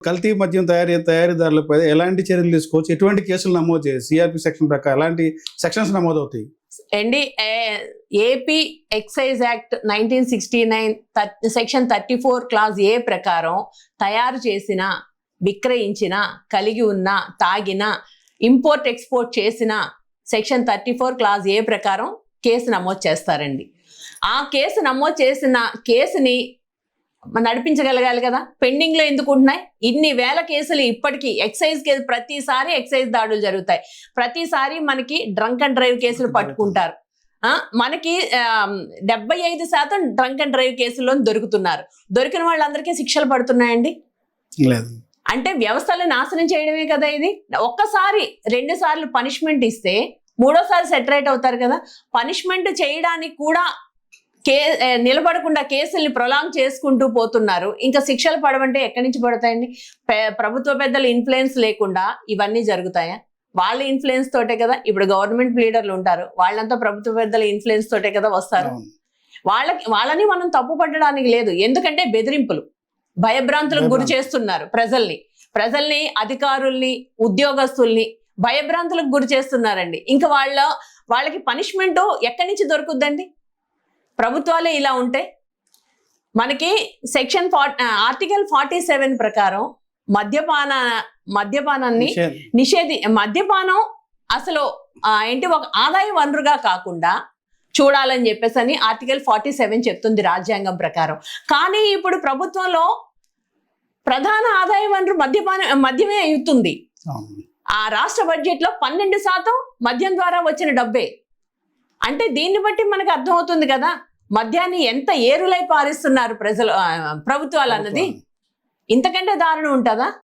కల్తీ మద్యం తయారీదారులపై ఎలాంటి చర్యలు తీసుకోవచ్చు? ఎటువంటి కేసులు నమోదు చేయాలి? సిఆర్పి సెక్షన్ ప్రకారం ఎలాంటి సెక్షన్స్ నమోదవుతాయి? అండి, AP excise act 1969 section 34 clause A ప్రకారం తయారు చేసిన, విక్రయించిన, కలిగి ఉన్న, తాగిన, ఇంపోర్ట్ ఎక్స్పోర్ట్ చేసిన సెక్షన్ 34 క్లాజ్ ఏ ప్రకారం కేసు నమోదు చేస్తారండి. ఆ కేసు నమోదు చేసిన కేసుని నడిపించగలగాలి కదా. పెండింగ్ లో ఎందుకు ఉంటున్నాయి ఇన్ని వేల కేసులు? ఇప్పటికీ ఎక్సైజ్ కేసు ప్రతిసారి ఎక్సైజ్ దాడులు జరుగుతాయి, ప్రతిసారి మనకి డ్రంక్ అండ్ డ్రైవ్ కేసులు పట్టుకుంటారు. మనకి 75% డ్రంక్ అండ్ డ్రైవ్ కేసుల్లో దొరుకుతున్నారు. దొరికిన వాళ్ళందరికీ శిక్షలు పడుతున్నాయండి. లేదు అంటే వ్యవస్థలు నాశనం చేయడమే కదా ఇది. ఒక్కసారి 2 సార్లు పనిష్మెంట్ ఇస్తే మూడోసారి సెటరేట్ అవుతారు కదా. పనిష్మెంట్ చేయడానికి కూడా నిలబడకుండా కేసుల్ని ప్రొలాంగ్ చేసుకుంటూ పోతున్నారు. ఇంకా శిక్షలు పడవంటే ఎక్కడి నుంచి పడతాయండి? ప్రభుత్వ పెద్దల ఇన్ఫ్లుయెన్స్ లేకుండా ఇవన్నీ జరుగుతాయా? వాళ్ళ ఇన్ఫ్లుయెన్స్ తోటే కదా. ఇప్పుడు గవర్నమెంట్ లీడర్లు ఉంటారు, వాళ్ళంతా ప్రభుత్వ పెద్దల ఇన్ఫ్లుయెన్స్ తోటే కదా వస్తారు. వాళ్ళని మనం తప్పు పట్టడానికి లేదు. ఎందుకంటే బెదిరింపులు, భయభ్రాంతులకు గురి చేస్తున్నారు ప్రజల్ని, అధికారుల్ని, ఉద్యోగస్తుల్ని భయభ్రాంతులకు గురి చేస్తున్నారండి. ఇంకా వాళ్ళకి పనిష్మెంట్ ఎక్కడి నుంచి దొరుకుద్దండి? ప్రభుత్వాలే ఇలా ఉంటే. మనకి సెక్షన్ ఆర్టికల్ 47 ప్రకారం మద్యపానాన్ని మద్యపానం అసలు ఒక ఆదాయ వనరుగా కాకుండా చూడాలని చెప్పేసి ఆర్టికల్ 47 చెప్తుంది రాజ్యాంగం ప్రకారం. కానీ ఇప్పుడు ప్రభుత్వంలో ప్రధాన ఆదాయ వనరు మద్యమే అవుతుంది. ఆ రాష్ట్ర బడ్జెట్ లో 12% మద్యం ద్వారా వచ్చిన డబ్బే. అంటే దీన్ని బట్టి మనకు అర్థమవుతుంది కదా మద్యాన్ని ఎంత ఏరులై పారిస్తున్నారు ప్రభుత్వాలు అన్నది. ఇంతకంటే దారుణం ఉంటుందా?